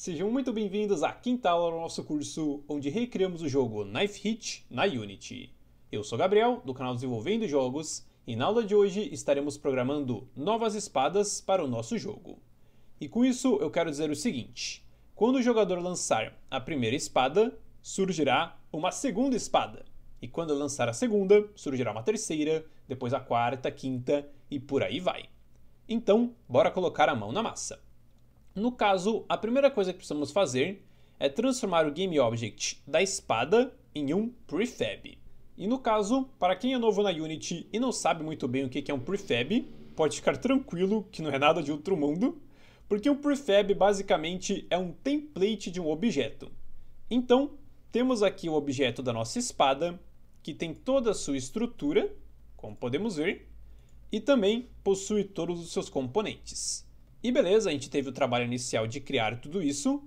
Sejam muito bem-vindos à quinta aula do nosso curso, onde recriamos o jogo Knife Hit na Unity. Eu sou Gabriel, do canal Desenvolvendo Jogos, e na aula de hoje estaremos programando novas espadas para o nosso jogo. E com isso eu quero dizer o seguinte: quando o jogador lançar a primeira espada, surgirá uma segunda espada. E quando eu lançar a segunda, surgirá uma terceira, depois a quarta, quinta e por aí vai. Então, bora colocar a mão na massa. No caso, a primeira coisa que precisamos fazer é transformar o GameObject da espada em um prefab. E no caso, para quem é novo na Unity e não sabe muito bem o que é um prefab, pode ficar tranquilo que não é nada de outro mundo, porque um prefab basicamente é um template de um objeto. Então, temos aqui o objeto da nossa espada, que tem toda a sua estrutura, como podemos ver, e também possui todos os seus componentes. E beleza, a gente teve o trabalho inicial de criar tudo isso,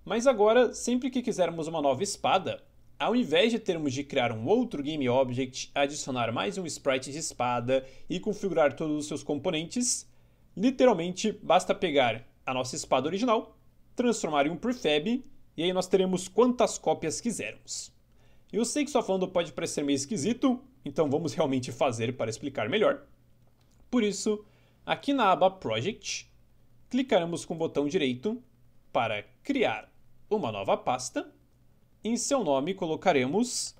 mas agora, sempre que quisermos uma nova espada, ao invés de termos de criar um outro GameObject, adicionar mais um sprite de espada e configurar todos os seus componentes, literalmente basta pegar a nossa espada original, transformar em um prefab, e aí nós teremos quantas cópias quisermos. Eu sei que só falando pode parecer meio esquisito, então vamos realmente fazer para explicar melhor. Por isso, aqui na aba Project, clicaremos com o botão direito para criar uma nova pasta. Em seu nome colocaremos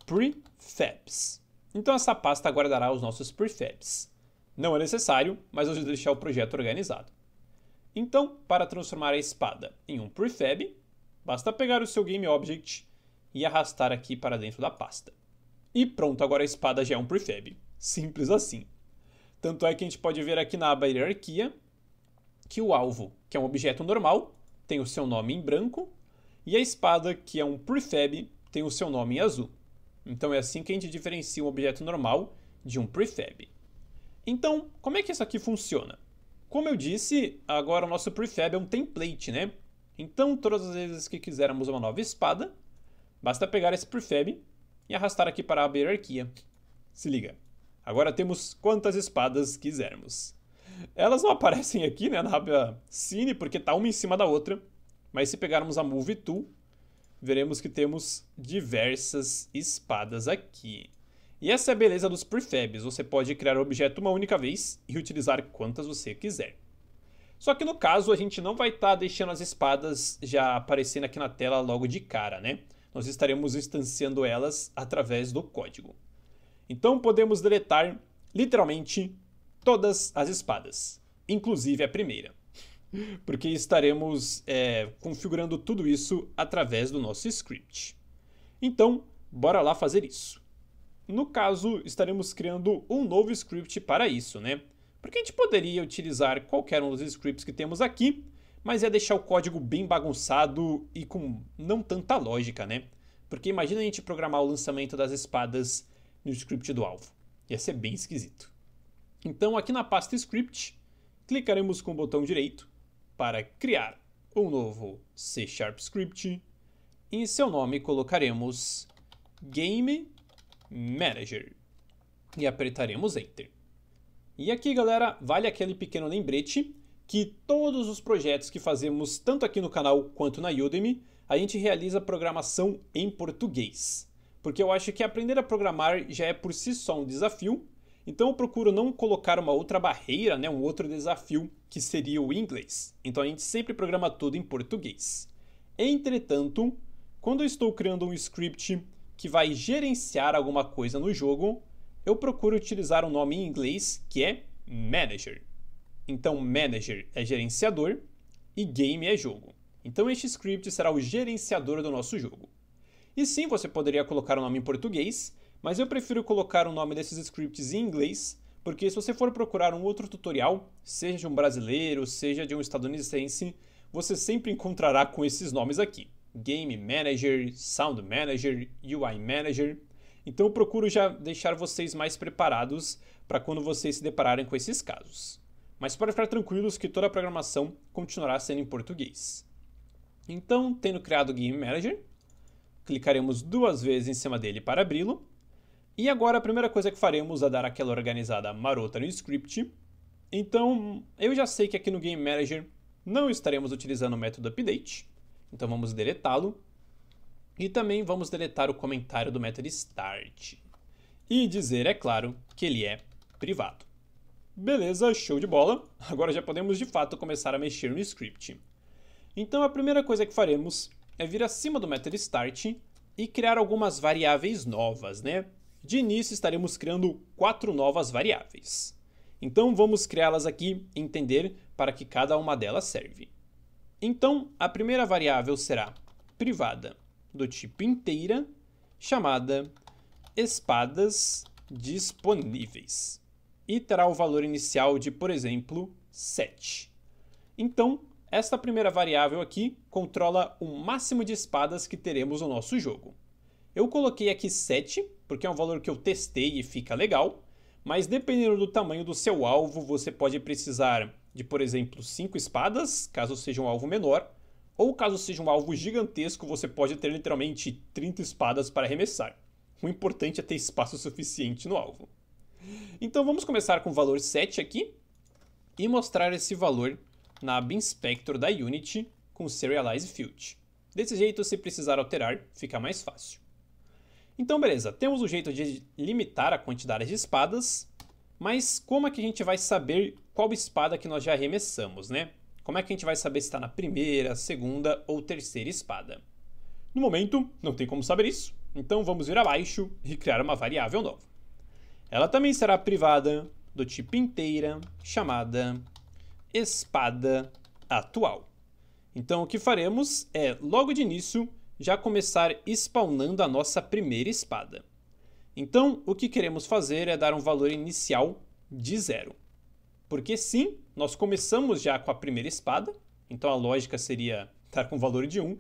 Prefabs. Então essa pasta guardará os nossos prefabs. Não é necessário, mas eu vou deixar o projeto organizado. Então, para transformar a espada em um prefab, basta pegar o seu GameObject e arrastar aqui para dentro da pasta. E pronto, agora a espada já é um prefab. Simples assim. Tanto é que a gente pode ver aqui na aba Hierarquia que o alvo, que é um objeto normal, tem o seu nome em branco, e a espada, que é um prefab, tem o seu nome em azul. Então é assim que a gente diferencia um objeto normal de um prefab. Então, como é que isso aqui funciona? Como eu disse, agora o nosso prefab é um template, né? Então, todas as vezes que quisermos uma nova espada, basta pegar esse prefab e arrastar aqui para a aba Hierarquia. Se liga, agora temos quantas espadas quisermos. Elas não aparecem aqui, né, na aba Scene, porque está uma em cima da outra, mas se pegarmos a Move Tool, veremos que temos diversas espadas aqui. E essa é a beleza dos prefabs, você pode criar o objeto uma única vez e utilizar quantas você quiser. Só que no caso a gente não vai estar deixando as espadas já aparecendo aqui na tela logo de cara, né? Nós estaremos instanciando elas através do código. Então podemos deletar literalmente todas as espadas, inclusive a primeira, porque estaremos configurando tudo isso através do nosso script. Então, bora lá fazer isso. No caso, estaremos criando um novo script para isso, né? Porque a gente poderia utilizar qualquer um dos scripts que temos aqui, mas ia deixar o código bem bagunçado e com não tanta lógica, né? Porque imagina a gente programar o lançamento das espadas no script do alvo. Ia ser bem esquisito. Então, aqui na pasta Script, clicaremos com o botão direito para criar um novo C# Script. E em seu nome colocaremos Game Manager e apertaremos Enter. E aqui, galera, vale aquele pequeno lembrete que todos os projetos que fazemos, tanto aqui no canal quanto na Udemy, a gente realiza programação em português. Porque eu acho que aprender a programar já é por si só um desafio, então eu procuro não colocar uma outra barreira, né, um outro desafio, que seria o inglês. Então a gente sempre programa tudo em português. Entretanto, quando eu estou criando um script que vai gerenciar alguma coisa no jogo, eu procuro utilizar um nome em inglês que é Manager. Então Manager é gerenciador e Game é jogo. Então este script será o gerenciador do nosso jogo. E sim, você poderia colocar o nome em português, mas eu prefiro colocar o nome desses scripts em inglês, porque se você for procurar um outro tutorial, seja de um brasileiro, seja de um estadunidense, você sempre encontrará com esses nomes aqui. Game Manager, Sound Manager, UI Manager. Então eu procuro já deixar vocês mais preparados para quando vocês se depararem com esses casos. Mas para ficar tranquilos que toda a programação continuará sendo em português. Então, tendo criado o Game Manager, clicaremos duas vezes em cima dele para abri-lo. E agora a primeira coisa que faremos é dar aquela organizada marota no script. Então, eu já sei que aqui no Game Manager não estaremos utilizando o método update, Então vamos deletá-lo. E também vamos deletar o comentário do método start. E dizer, é claro, que ele é privado. Beleza, show de bola. Agora já podemos de fato começar a mexer no script. Então a primeira coisa que faremos é vir acima do método start e criar algumas variáveis novas, né? De início estaremos criando 4 novas variáveis. Então vamos criá-las aqui e entender para que cada uma delas serve. Então a primeira variável será privada do tipo inteira, chamada espadas disponíveis. E terá o valor inicial de, por exemplo, 7. Então, esta primeira variável aqui controla o máximo de espadas que teremos no nosso jogo. Eu coloquei aqui 7, porque é um valor que eu testei e fica legal, mas dependendo do tamanho do seu alvo, você pode precisar de, por exemplo, 5 espadas, caso seja um alvo menor, ou caso seja um alvo gigantesco, você pode ter literalmente 30 espadas para arremessar. O importante é ter espaço suficiente no alvo. Então vamos começar com o valor 7 aqui e mostrar esse valor na aba Inspector da Unity com Serialize Field. Desse jeito, se precisar alterar, fica mais fácil. Então beleza, temos um jeito de limitar a quantidade de espadas, mas como é que a gente vai saber qual espada que nós já arremessamos, né? Como é que a gente vai saber se está na primeira, segunda ou terceira espada? No momento, não tem como saber isso, então vamos vir abaixo e criar uma variável nova. Ela também será privada do tipo inteira, chamada espada atual. Então o que faremos é, logo de início, já começar spawnando a nossa primeira espada. Então o que queremos fazer é dar um valor inicial de 0. Porque sim, nós começamos já com a primeira espada, então a lógica seria estar com valor de 1,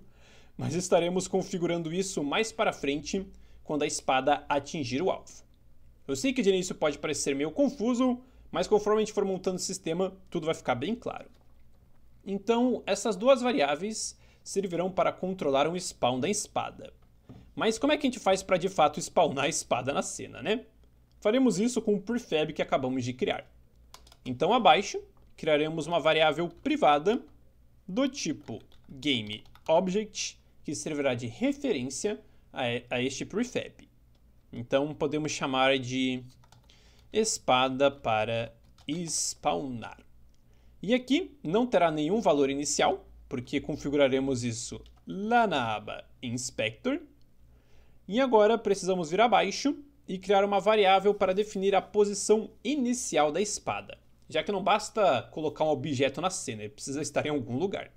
mas estaremos configurando isso mais para frente quando a espada atingir o alvo. Eu sei que de início pode parecer meio confuso, mas conforme a gente for montando o sistema, tudo vai ficar bem claro. Então, essas duas variáveis servirão para controlar o spawn da espada. Mas como é que a gente faz para de fato spawnar a espada na cena, né? Faremos isso com o prefab que acabamos de criar. Então, abaixo, criaremos uma variável privada do tipo GameObject, que servirá de referência a este prefab. Então, podemos chamar de espada para spawnar. E aqui não terá nenhum valor inicial, porque configuraremos isso lá na aba Inspector. E agora precisamos vir abaixo e criar uma variável para definir a posição inicial da espada, já que não basta colocar um objeto na cena, ele precisa estar em algum lugar.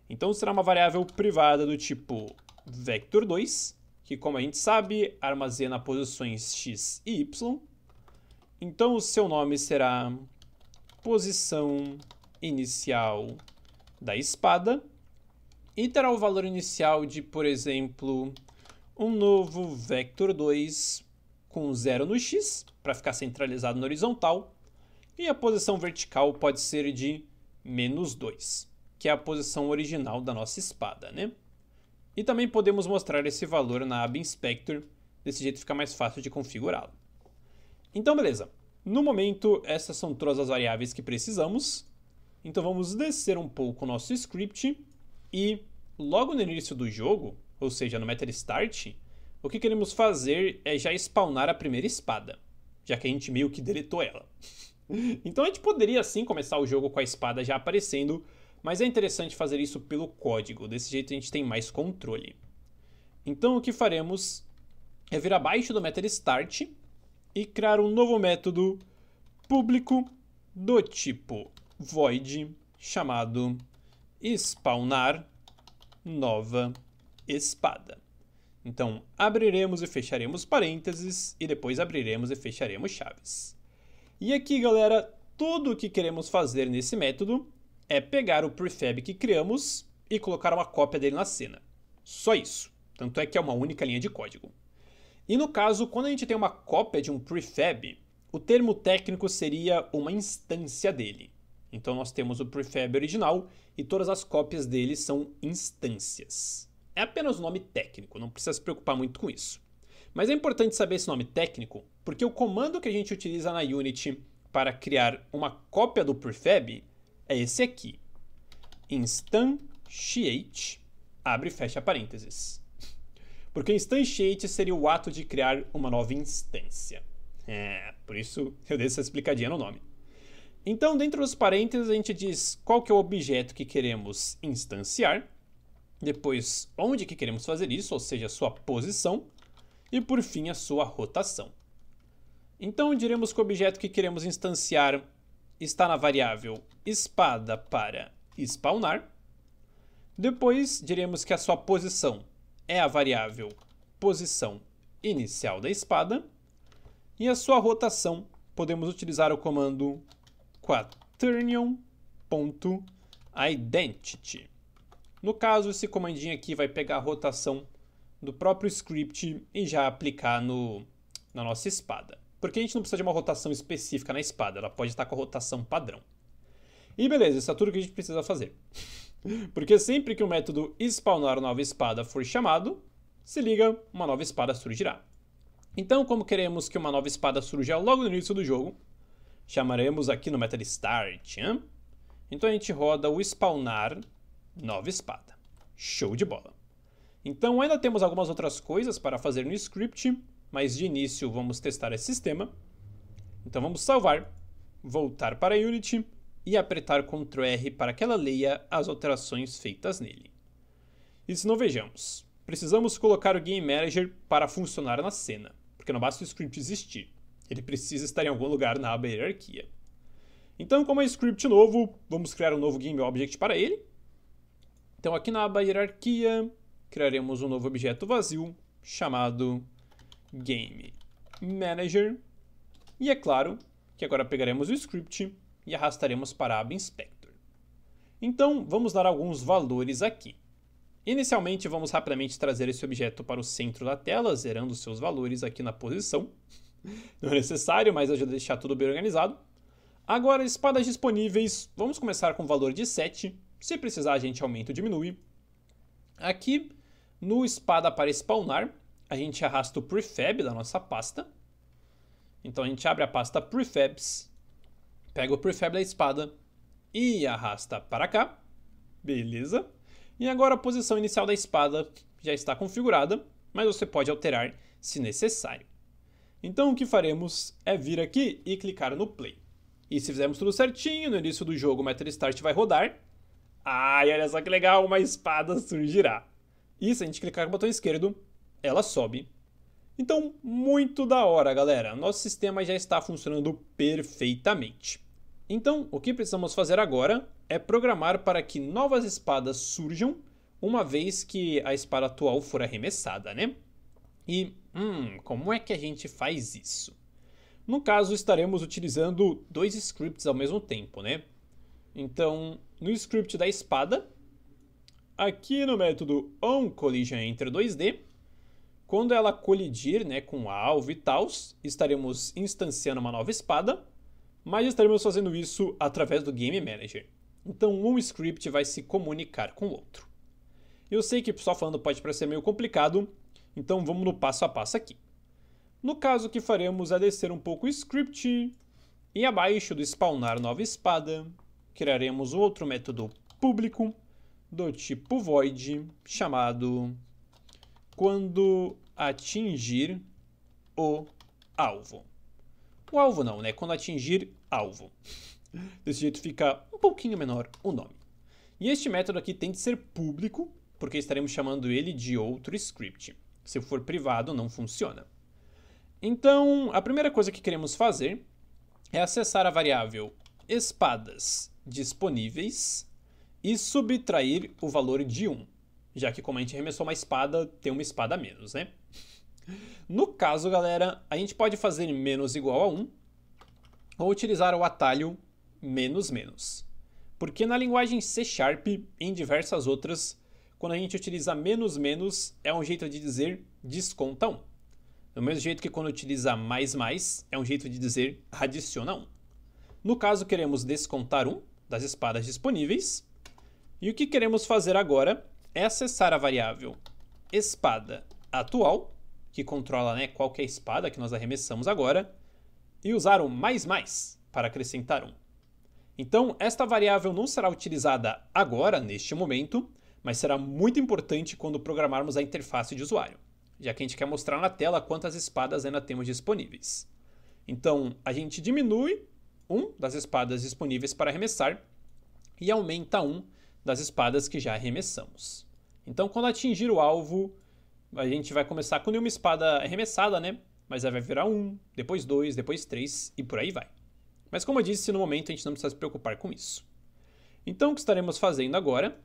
Então será uma variável privada do tipo vector2, que, como a gente sabe, armazena posições x e y. Então o seu nome será posição inicial da espada e terá o valor inicial de, por exemplo, um novo vector2 com 0 no x, para ficar centralizado na horizontal, e a posição vertical pode ser de -2, que é a posição original da nossa espada, né? E também podemos mostrar esse valor na aba Inspector, desse jeito fica mais fácil de configurá-lo. Então beleza, no momento essas são todas as variáveis que precisamos, então vamos descer um pouco o nosso script e logo no início do jogo, ou seja, no method start, o que queremos fazer é já spawnar a primeira espada, já que a gente meio que deletou ela. Então a gente poderia sim começar o jogo com a espada já aparecendo, mas é interessante fazer isso pelo código, desse jeito a gente tem mais controle. Então o que faremos é vir abaixo do método start e criar um novo método público do tipo void chamado spawnar nova espada. Então abriremos e fecharemos parênteses e depois abriremos e fecharemos chaves. E aqui, galera, tudo o que queremos fazer nesse método é pegar o prefab que criamos e colocar uma cópia dele na cena. Só isso. Tanto é que é uma única linha de código. E no caso, quando a gente tem uma cópia de um prefab, o termo técnico seria uma instância dele. Então nós temos o prefab original e todas as cópias dele são instâncias. É apenas um nome técnico, não precisa se preocupar muito com isso. Mas é importante saber esse nome técnico, porque o comando que a gente utiliza na Unity para criar uma cópia do prefab é esse aqui, instantiate abre e fecha parênteses. Porque instantiate seria o ato de criar uma nova instância. Por isso eu dei essa explicadinha no nome. Então, dentro dos parênteses, a gente diz qual que é o objeto que queremos instanciar, depois onde que queremos fazer isso, ou seja, a sua posição, e por fim a sua rotação. Então, diremos que o objeto que queremos instanciar está na variável espada para spawnar. Depois, diremos que a sua posição é a variável posição inicial da espada. E a sua rotação, podemos utilizar o comando quaternion.identity. No caso, esse comandinho aqui vai pegar a rotação do próprio script e já aplicar na nossa espada. Porque a gente não precisa de uma rotação específica na espada, ela pode estar com a rotação padrão. E beleza, isso é tudo que a gente precisa fazer. Porque sempre que o método spawnar nova espada for chamado, se liga, uma nova espada surgirá. Então, como queremos que uma nova espada surja logo no início do jogo, chamaremos aqui no método start. Então a gente roda o spawnar nova espada. Show de bola. Então ainda temos algumas outras coisas para fazer no script, mas de início vamos testar esse sistema. Então vamos salvar, voltar para a Unity e apertar Ctrl R para que ela leia as alterações feitas nele. E se não, vejamos. Precisamos colocar o Game Manager para funcionar na cena, porque não basta o script existir. Ele precisa estar em algum lugar na aba hierarquia. Então, como é um script novo, vamos criar um novo Game Object para ele. Então, aqui na aba hierarquia, criaremos um novo objeto vazio chamado Game Manager. E é claro que agora pegaremos o script e arrastaremos para a aba Inspector. Então, vamos dar alguns valores aqui. Inicialmente, vamos rapidamente trazer esse objeto para o centro da tela, zerando seus valores aqui na posição. Não é necessário, mas ajuda a deixar tudo bem organizado. Agora, espadas disponíveis, vamos começar com o valor de 7. Se precisar, a gente aumenta ou diminui. Aqui, no espada para spawnar, a gente arrasta o prefab da nossa pasta. Então, a gente abre a pasta prefabs, pega o prefab da espada e arrasta para cá. Beleza. E agora a posição inicial da espada já está configurada, mas você pode alterar se necessário. Então o que faremos é vir aqui e clicar no play. E se fizermos tudo certinho, no início do jogo o Method Start vai rodar. Ai, olha só que legal, uma espada surgirá. E se a gente clicar com o botão esquerdo, ela sobe. Então, muito da hora, galera. Nosso sistema já está funcionando perfeitamente. Então, o que precisamos fazer agora é programar para que novas espadas surjam uma vez que a espada atual for arremessada, né? E, como é que a gente faz isso? No caso, estaremos utilizando dois scripts ao mesmo tempo, né? Então, no script da espada, aqui no método onCollisionEnter2D, quando ela colidir, né, com o alvo e tal, estaremos instanciando uma nova espada, mas estaremos fazendo isso através do Game Manager. Então, um script vai se comunicar com o outro. Eu sei que só falando pode parecer meio complicado, então vamos no passo a passo aqui. No caso, o que faremos é descer um pouco o script e abaixo do spawnar nova espada, criaremos um outro método público do tipo void chamado quando atingir o alvo. O alvo não, né? Quando atingir alvo. Desse jeito fica um pouquinho menor o nome. E este método aqui tem de ser público, porque estaremos chamando ele de outro script. Se for privado, não funciona. Então, a primeira coisa que queremos fazer é acessar a variável espadas disponíveis e subtrair o valor de 1, já que como a gente arremessou uma espada, tem uma espada a menos, né? No caso, galera, a gente pode fazer menos igual a 1 ou utilizar o atalho menos menos. Porque na linguagem C# e em diversas outras, quando a gente utiliza menos menos, é um jeito de dizer desconta 1. Do mesmo jeito que quando utiliza mais mais, é um jeito de dizer adiciona 1. No caso, queremos descontar 1 das espadas disponíveis. E o que queremos fazer agora é acessar a variável espada atual, que controla, né, qual que é a espada que nós arremessamos agora, e usar o mais mais para acrescentar 1. Então, esta variável não será utilizada agora, neste momento, mas será muito importante quando programarmos a interface de usuário, já que a gente quer mostrar na tela quantas espadas ainda temos disponíveis. Então, a gente diminui um das espadas disponíveis para arremessar e aumenta um das espadas que já arremessamos. Então, quando atingir o alvo, a gente vai começar com nenhuma espada arremessada, né? Mas aí vai virar 1, depois 2, depois 3 e por aí vai. Mas como eu disse, no momento a gente não precisa se preocupar com isso. Então, o que estaremos fazendo agora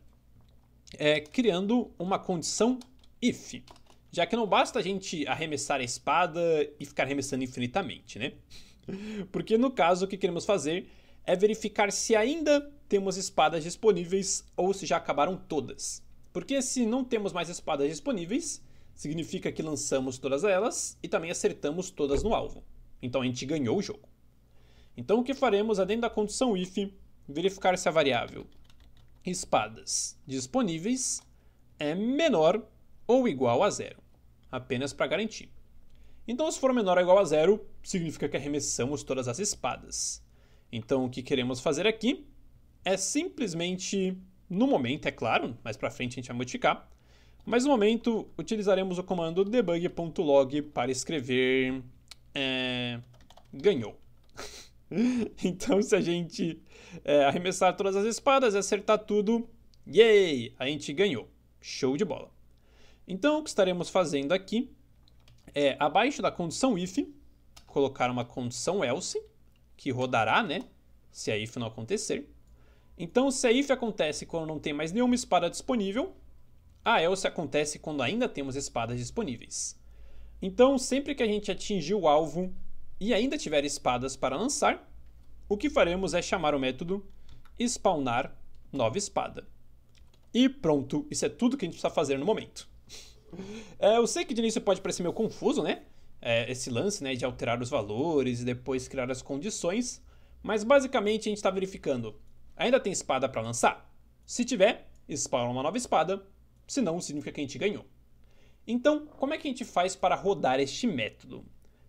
é criando uma condição if, já que não basta a gente arremessar a espada e ficar arremessando infinitamente, né? Porque no caso o que queremos fazer é verificar se ainda temos espadas disponíveis ou se já acabaram todas. Porque se não temos mais espadas disponíveis, significa que lançamos todas elas e também acertamos todas no alvo. Então a gente ganhou o jogo. Então o que faremos é, dentro da condição if, verificar se a variável espadas disponíveis é menor ou igual a 0, apenas para garantir. Então, se for menor ou igual a 0, significa que arremessamos todas as espadas. Então, o que queremos fazer aqui é simplesmente, no momento, é claro, mais para frente a gente vai modificar, mas no momento utilizaremos o comando debug.log para escrever ganhou. Então, se a gente arremessar todas as espadas e acertar tudo, yay! A gente ganhou. Show de bola. Então, o que estaremos fazendo aqui é, abaixo da condição if, colocar uma condição else, que rodará, né? Se a if não acontecer. Então, se a if acontece quando não tem mais nenhuma espada disponível, a else acontece quando ainda temos espadas disponíveis. Então, sempre que a gente atingir o alvo e ainda tiver espadas para lançar, o que faremos é chamar o método spawnar nova espada. E pronto, isso é tudo que a gente precisa fazer no momento. Eu sei que de início pode parecer meio confuso, né? Esse lance, né, de alterar os valores e depois criar as condições, mas basicamente a gente está verificando, ainda tem espada para lançar? Se tiver, spawna uma nova espada, se não, significa que a gente ganhou. Então, como é que a gente faz para rodar este método?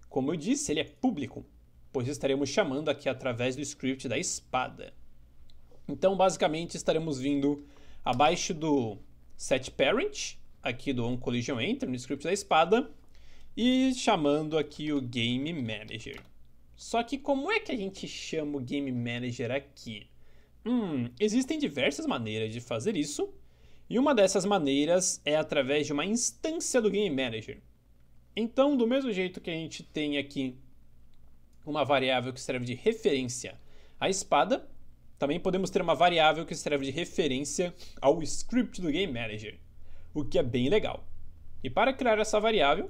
Como eu disse, ele é público, pois estaremos chamando aqui através do script da espada. Então, basicamente, estaremos vindo abaixo do setParent, aqui do onCollisionEnter, no script da espada, e chamando aqui o Game Manager. Só que como é que a gente chama o Game Manager aqui? Existem diversas maneiras de fazer isso, e uma dessas maneiras é através de uma instância do Game Manager. Então, do mesmo jeito que a gente tem aqui uma variável que serve de referência à espada, também podemos ter uma variável que serve de referência ao script do Game Manager, o que é bem legal. E para criar essa variável,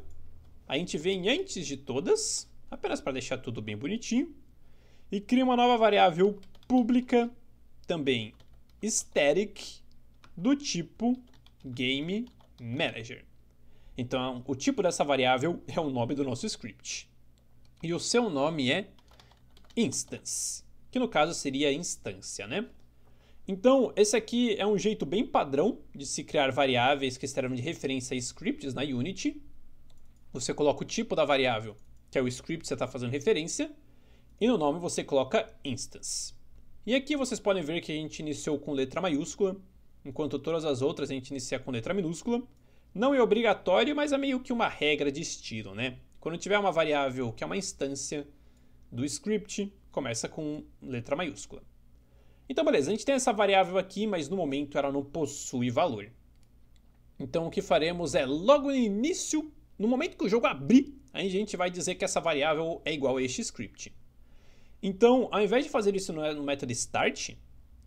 a gente vem antes de todas, apenas para deixar tudo bem bonitinho, e cria uma nova variável pública, também static, do tipo Game Manager. Então, o tipo dessa variável é o nome do nosso script. E o seu nome é instance, que no caso seria instância, né? Então, esse aqui é um jeito bem padrão de se criar variáveis que servem de referência a scripts na Unity. Você coloca o tipo da variável, que é o script que você está fazendo referência, e no nome você coloca instance. E aqui vocês podem ver que a gente iniciou com letra maiúscula, enquanto todas as outras a gente inicia com letra minúscula. Não é obrigatório, mas é meio que uma regra de estilo, né? Quando tiver uma variável que é uma instância do script, começa com letra maiúscula. Então, beleza, a gente tem essa variável aqui, mas no momento ela não possui valor. Então, o que faremos é, logo no início, no momento que o jogo abrir, aí a gente vai dizer que essa variável é igual a este script. Então, ao invés de fazer isso no método start,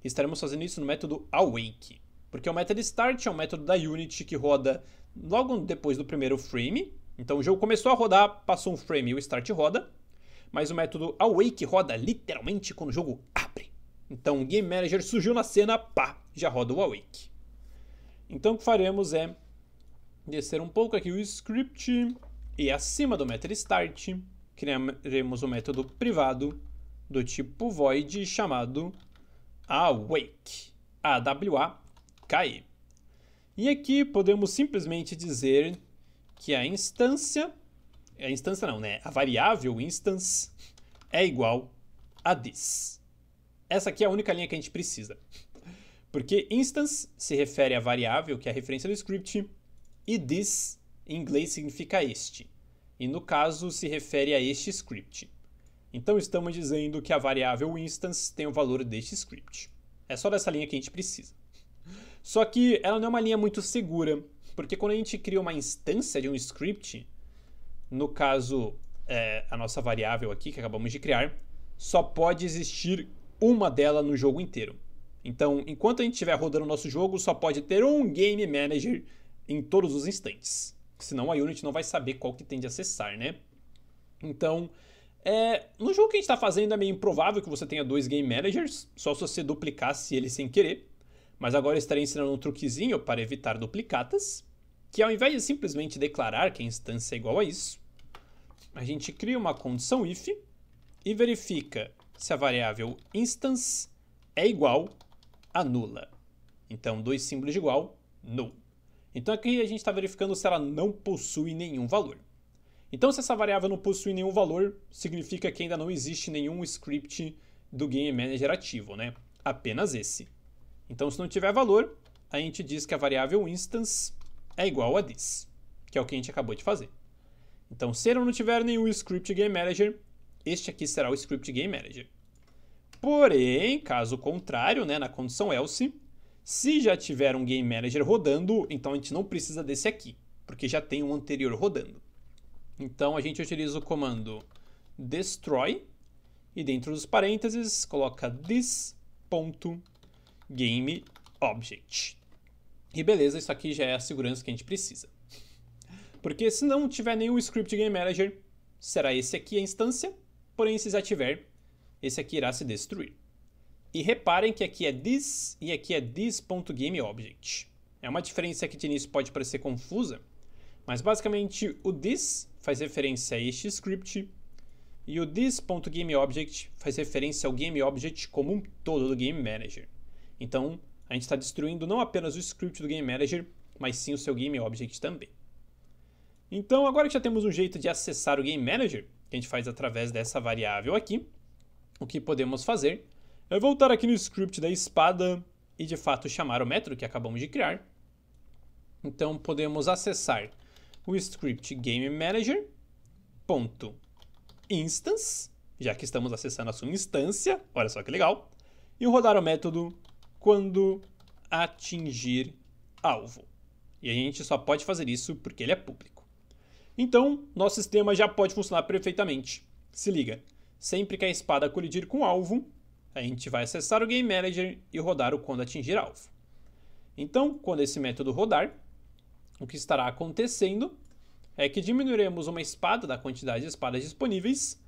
estaremos fazendo isso no método awake. Porque o método start é um método da Unity que roda logo depois do primeiro frame. Então, o jogo começou a rodar, passou um frame e o start roda. Mas o método awake roda literalmente quando o jogo abre. Então, o Game Manager surgiu na cena, pá, já roda o awake. Então, o que faremos é descer um pouco aqui o script e acima do método start, criaremos um método privado do tipo void chamado awake, A-W-A-K-E. E aqui podemos simplesmente dizer que a variável instance é igual a this. Essa aqui é a única linha que a gente precisa. Porque instance se refere à variável, que é a referência do script, e this em inglês significa este. E no caso se refere a este script. Então estamos dizendo que a variável instance tem o valor deste script. É só dessa linha que a gente precisa. Só que ela não é uma linha muito segura, porque quando a gente cria uma instância de um script, no caso a nossa variável aqui que acabamos de criar, só pode existir uma dela no jogo inteiro. Então, enquanto a gente estiver rodando o nosso jogo, só pode ter um Game Manager em todos os instantes. Senão a Unity não vai saber qual que tem de acessar, né? Então, no jogo que a gente está fazendo é meio improvável que você tenha 2 Game Managers, só se você duplicasse ele sem querer. Mas agora eu estarei ensinando um truquezinho para evitar duplicatas, que ao invés de simplesmente declarar que a instância é igual a isso, a gente cria uma condição if e verifica se a variável instance é igual a nula. Então, 2 símbolos de igual, null. Então aqui a gente está verificando se ela não possui nenhum valor. Então se essa variável não possui nenhum valor, significa que ainda não existe nenhum script do Game Manager ativo, né? Apenas esse. Então se não tiver valor, a gente diz que a variável instance é igual a this, que é o que a gente acabou de fazer. Então se ele não tiver nenhum script Game Manager, este aqui será o script Game Manager. Porém, caso contrário, né, na condição else, se já tiver um Game Manager rodando, então a gente não precisa desse aqui, porque já tem um anterior rodando. Então a gente utiliza o comando destroy e dentro dos parênteses coloca this.gameObject. E beleza, isso aqui já é a segurança que a gente precisa. Porque se não tiver nenhum script Game Manager, será esse aqui a instância, porém se já tiver, esse aqui irá se destruir. E reparem que aqui é this e aqui é this.gameObject. É uma diferença que de início pode parecer confusa, mas basicamente o this faz referência a este script e o this.gameObject faz referência ao GameObject como um todo do Game Manager. Então a gente está destruindo não apenas o script do Game Manager, mas sim o seu GameObject também. Então agora que já temos um jeito de acessar o Game Manager, que a gente faz através dessa variável aqui, o que podemos fazer é voltar aqui no script da espada e de fato chamar o método que acabamos de criar. Então podemos acessar o script GameManager.instance, já que estamos acessando a sua instância, olha só que legal, e rodar o método quando atingir alvo. E a gente só pode fazer isso porque ele é público. Então, nosso sistema já pode funcionar perfeitamente. Se liga, sempre que a espada colidir com o alvo, a gente vai acessar o Game Manager e rodar o quando atingir alvo. Então, quando esse método rodar, o que estará acontecendo é que diminuiremos uma espada da quantidade de espadas disponíveis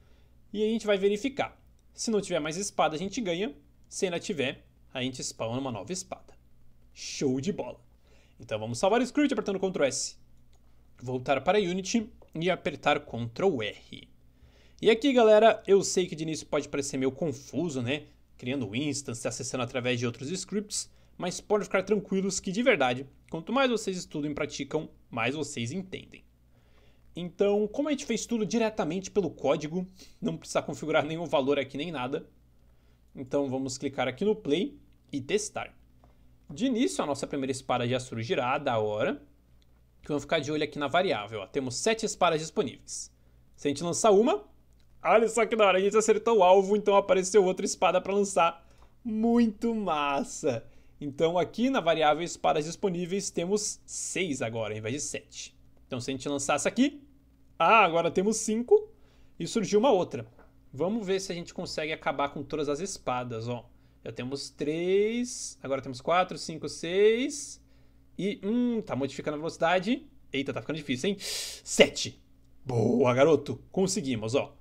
e a gente vai verificar. Se não tiver mais espada, a gente ganha. Se ainda tiver, a gente spawna uma nova espada. Show de bola! Então vamos salvar o script apertando Ctrl S. Voltar para Unity e apertar Ctrl R. E aqui, galera, eu sei que de início pode parecer meio confuso, né? Criando instance, acessando através de outros scripts, mas podem ficar tranquilos que, de verdade, quanto mais vocês estudam e praticam, mais vocês entendem. Então, como a gente fez tudo diretamente pelo código, não precisa configurar nenhum valor aqui nem nada. Então vamos clicar aqui no Play e testar. De início, a nossa primeira espada já surgirá da hora, que vamos ficar de olho aqui na variável. Ó. Temos 7 espadas disponíveis. Se a gente lançar uma, olha só que da hora, a gente acertou o alvo, então apareceu outra espada para lançar. Muito massa! Então aqui na variável espadas disponíveis temos 6 agora, ao invés de 7. Então se a gente lançar essa aqui, agora temos 5 e surgiu uma outra. Vamos ver se a gente consegue acabar com todas as espadas, ó. Já temos 3, agora temos 4, 5, 6 e, tá modificando a velocidade. Eita, tá ficando difícil, hein? 7. Boa, garoto! Conseguimos, ó.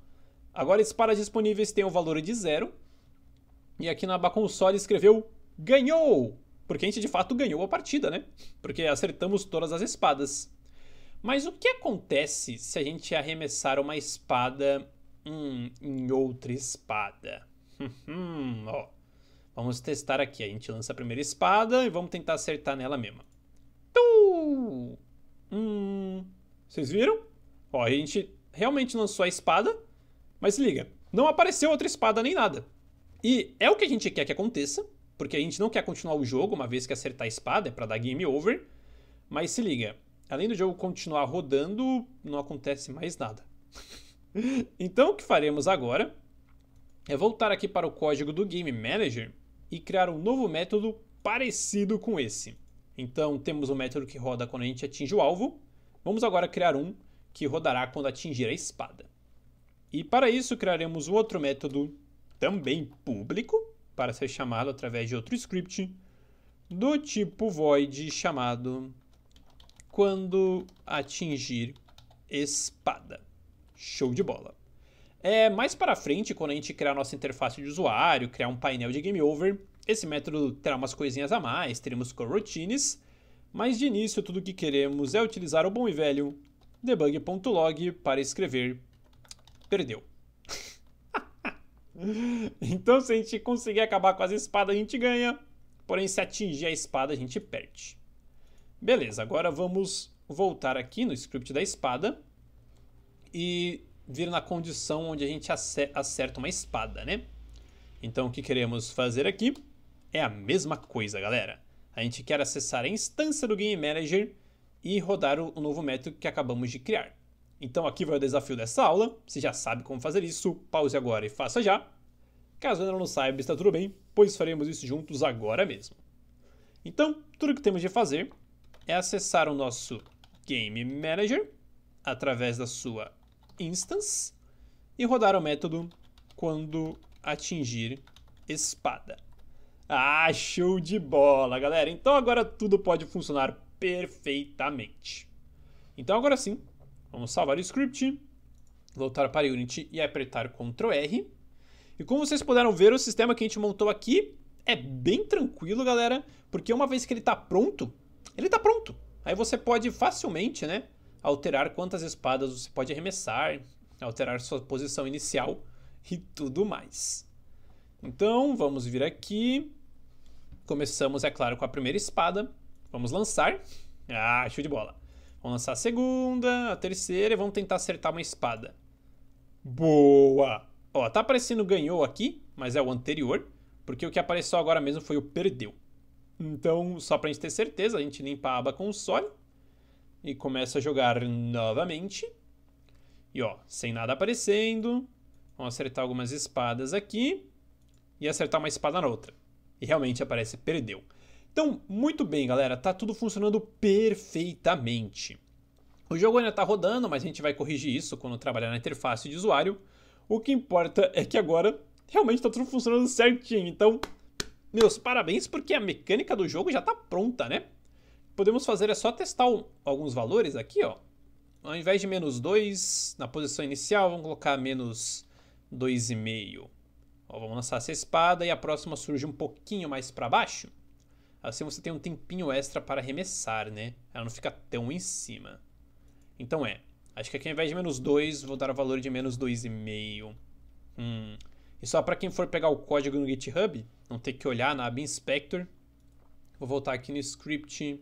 Agora espadas disponíveis têm o valor de 0. E aqui na aba console escreveu ganhou! Porque a gente de fato ganhou a partida, né? Porque acertamos todas as espadas. Mas o que acontece se a gente arremessar uma espada em outra espada? Ó. Vamos testar aqui. A gente lança a primeira espada e vamos tentar acertar nela mesma. Vocês viram? Ó, a gente realmente lançou a espada, mas liga, não apareceu outra espada nem nada. E é o que a gente quer que aconteça, porque a gente não quer continuar o jogo, uma vez que acertar a espada é para dar game over. Mas se liga, além do jogo continuar rodando, não acontece mais nada. Então o que faremos agora é voltar aqui para o código do Game Manager e criar um novo método parecido com esse. Então temos um método que roda quando a gente atinge o alvo. Vamos agora criar um que rodará quando atingir a espada. E para isso criaremos um outro método também público, para ser chamado através de outro script, do tipo void chamado quando atingir espada. Show de bola. Mais para frente, quando a gente criar nossa interface de usuário, criar um painel de game over, esse método terá umas coisinhas a mais, teremos coroutines, mas de início tudo que queremos é utilizar o bom e velho debug.log para escrever perdeu. Então se a gente conseguir acabar com as espadas a gente ganha, porém se atingir a espada a gente perde. Beleza, agora vamos voltar aqui no script da espada e vir na condição onde a gente acerta uma espada, né? Então o que queremos fazer aqui é a mesma coisa, galera. A gente quer acessar a instância do Game Manager e rodar o novo método que acabamos de criar. Então aqui vai o desafio dessa aula. Você já sabe como fazer isso, pause agora e faça já. Caso ainda não saiba, está tudo bem, pois faremos isso juntos agora mesmo. Então, tudo que temos de fazer é acessar o nosso Game Manager através da sua instance e rodar o método quando atingir espada. Ah, show de bola, galera! Então agora tudo pode funcionar perfeitamente. Então agora sim, vamos salvar o script, voltar para Unity e apertar Ctrl R. E como vocês puderam ver, o sistema que a gente montou aqui é bem tranquilo, galera, porque uma vez que ele está pronto, ele está pronto. Aí você pode facilmente, né, alterar quantas espadas você pode arremessar, alterar sua posição inicial e tudo mais. Então, vamos vir aqui. Começamos, é claro, com a primeira espada. Vamos lançar. Ah, show de bola. Vamos lançar a segunda, a terceira e vamos tentar acertar uma espada. Boa! Ó, tá aparecendo ganhou aqui, mas é o anterior, porque o que apareceu agora mesmo foi o perdeu. Então, só pra gente ter certeza, a gente limpa a aba console e começa a jogar novamente. E ó, sem nada aparecendo. Vamos acertar algumas espadas aqui e acertar uma espada na outra. E realmente aparece perdeu. Então, muito bem, galera, tá tudo funcionando perfeitamente. O jogo ainda tá rodando, mas a gente vai corrigir isso quando trabalhar na interface de usuário. O que importa é que agora realmente tá tudo funcionando certinho. Então, meus parabéns, porque a mecânica do jogo já tá pronta, né? Podemos fazer é só testar alguns valores aqui, ó. Ao invés de -2 na posição inicial, vamos colocar -2,5. Ó, vamos lançar essa espada e a próxima surge um pouquinho mais para baixo. Assim você tem um tempinho extra para arremessar, né? Ela não fica tão em cima. Então acho que aqui ao invés de -2, vou dar o valor de -2,5. E só para quem for pegar o código no GitHub, não ter que olhar na aba Inspector, vou voltar aqui no script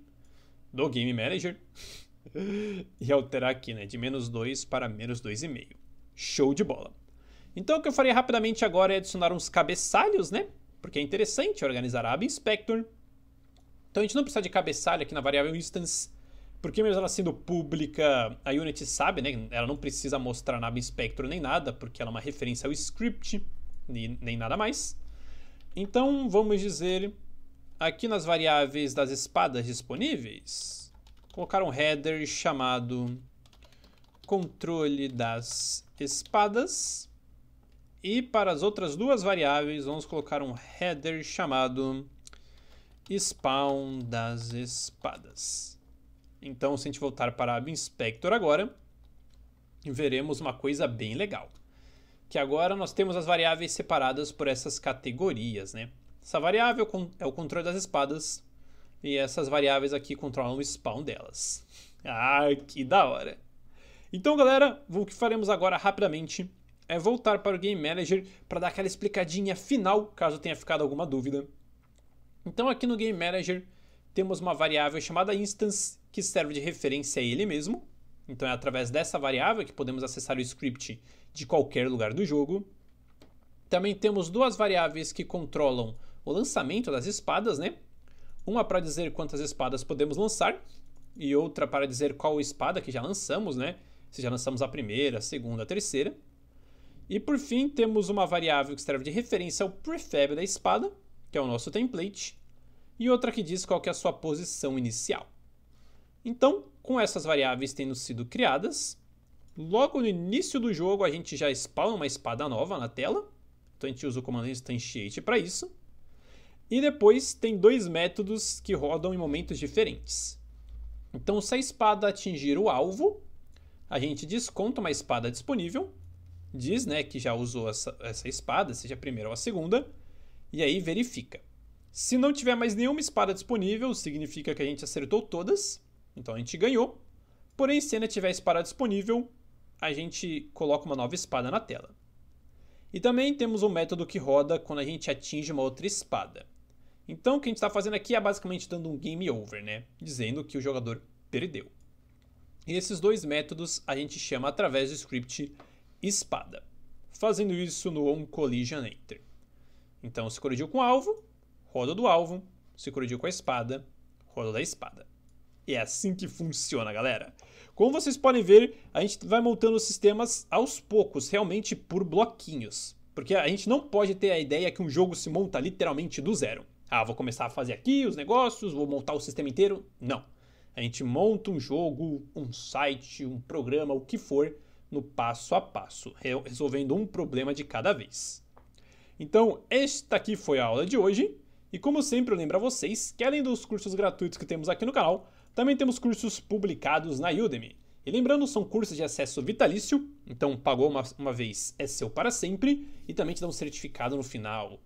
do Game Manager e alterar aqui, né, de -2 para -2,5. Show de bola! Então o que eu farei rapidamente agora é adicionar uns cabeçalhos, né? Porque é interessante organizar a aba Inspector. Então a gente não precisa de cabeçalho aqui na variável instance, porque mesmo ela sendo pública, a Unity sabe, né? Ela não precisa mostrar na aba Inspector nem nada, porque ela é uma referência ao script, nem nada mais. Então vamos dizer, aqui nas variáveis das espadas disponíveis, colocar um header chamado controle das espadas. E para as outras duas variáveis, vamos colocar um header chamado spawn das espadas. Então, se a gente voltar para a aba Inspector agora, veremos uma coisa bem legal. Que agora nós temos as variáveis separadas por essas categorias, né? Essa variável é o controle das espadas e essas variáveis aqui controlam o spawn delas. Ah, que da hora! Então, galera, o que faremos agora rapidamente é voltar para o Game Manager para dar aquela explicadinha final, caso tenha ficado alguma dúvida. Então aqui no Game Manager temos uma variável chamada instance, que serve de referência a ele mesmo. Então é através dessa variável que podemos acessar o script de qualquer lugar do jogo. Também temos duas variáveis que controlam o lançamento das espadas, né? Uma para dizer quantas espadas podemos lançar e outra para dizer qual espada que já lançamos, né? Se já lançamos a primeira, a segunda, a terceira. E por fim, temos uma variável que serve de referência ao prefab da espada, que é o nosso template, e outra que diz qual que é a sua posição inicial. Então, com essas variáveis tendo sido criadas, logo no início do jogo a gente já spawna uma espada nova na tela. Então a gente usa o comando instantiate para isso. E depois tem dois métodos que rodam em momentos diferentes. Então, se a espada atingir o alvo, a gente desconta uma espada disponível, diz, né, que já usou essa espada, seja a primeira ou a segunda, e aí verifica. Se não tiver mais nenhuma espada disponível, significa que a gente acertou todas, então a gente ganhou. Porém, se ainda tiver espada disponível, a gente coloca uma nova espada na tela. E também temos um método que roda quando a gente atinge uma outra espada. Então, o que a gente está fazendo aqui é basicamente dando um game over, né? Dizendo que o jogador perdeu. E esses dois métodos a gente chama através do script espada, fazendo isso no onCollisionEnter. Então, se colidiu com o alvo, roda do alvo, se colidiu com a espada, roda da espada. E é assim que funciona, galera. Como vocês podem ver, a gente vai montando os sistemas aos poucos, realmente por bloquinhos. Porque a gente não pode ter a ideia que um jogo se monta literalmente do zero. Ah, vou começar a fazer aqui os negócios, vou montar o sistema inteiro. Não. A gente monta um jogo, um site, um programa, o que for, no passo a passo, resolvendo um problema de cada vez. Então, esta aqui foi a aula de hoje. E como sempre eu lembro a vocês que além dos cursos gratuitos que temos aqui no canal, também temos cursos publicados na Udemy. E lembrando, são cursos de acesso vitalício, então pagou uma vez é seu para sempre e também te dá um certificado no final.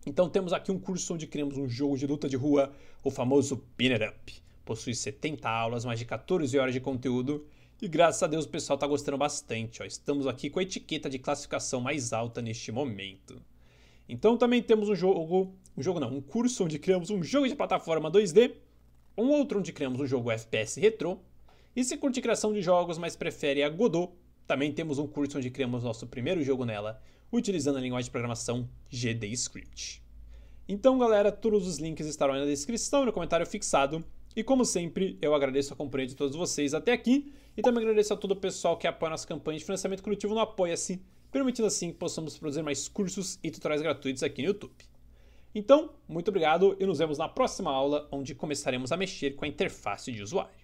Então temos aqui um curso onde criamos um jogo de luta de rua, o famoso Pinner Up. Possui 70 aulas, mais de 14 horas de conteúdo e graças a Deus o pessoal está gostando bastante. Ó. Estamos aqui com a etiqueta de classificação mais alta neste momento. Então também temos um curso onde criamos um jogo de plataforma 2D, um outro onde criamos um jogo FPS retrô, e se curte criação de jogos, mas prefere a Godot, também temos um curso onde criamos nosso primeiro jogo nela, utilizando a linguagem de programação GDScript. Então, galera, todos os links estarão aí na descrição e no comentário fixado. E como sempre, eu agradeço a companhia de todos vocês até aqui e também agradeço a todo o pessoal que apoia nossa campanha de financiamento coletivo no Apoia-se, permitindo assim que possamos produzir mais cursos e tutoriais gratuitos aqui no YouTube. Então, muito obrigado e nos vemos na próxima aula, onde começaremos a mexer com a interface de usuário.